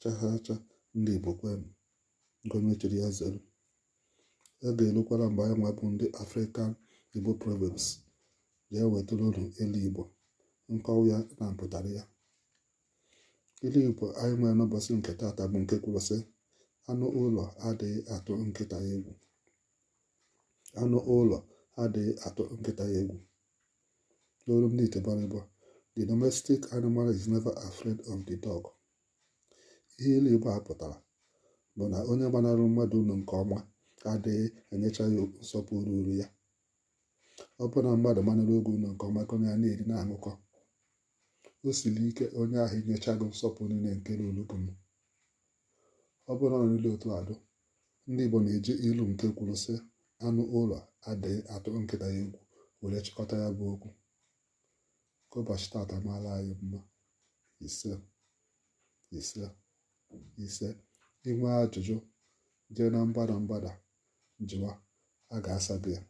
chachacha ndị Igbo kwenu nke onye chiri ya zelu. E ga-elukwara mgbe anyị nwa bụ ndị African Igbo Proverbs jee wetara unu ilu Igbo nkọwa ya na mpụtara ya. Ilu Igbo anyị nwere n'ụbọchị nke taata bụ nke kwuru sị, anụ ụlọ adịghị atụ nkịta ya egwu. Anụ ụlọ adịghị atụ nkịta ya egwu. N'olu ndị Igbo, the domestic animal is never afraid of the dog. Ihe ilu Igbo a pụtara bụ na onye gbanarị mmadụ unu nke ọma adịghị enyecha ya nsọpụrụ uru ya. Ọ bụ na mmadụ manụrụ oge unu nke ọma ka onye ya na-eri na-aṅụkọ, o siri ike onye ahụ inyecha gị nsọpụrụ niile nke ruru gị. Ọ bụrụ na niile otu adụ, ndị Igbo na-eji ilu nke kwuru sị, anụ ụlọ adịghị atụ nkịta ya egwu were chịkọta ya bụ okwu. Ka ụbọchị taata maara anyị mma. Ise. Inwe ajụjụ jee na mgbada jụwa, a ga-asa gị ya.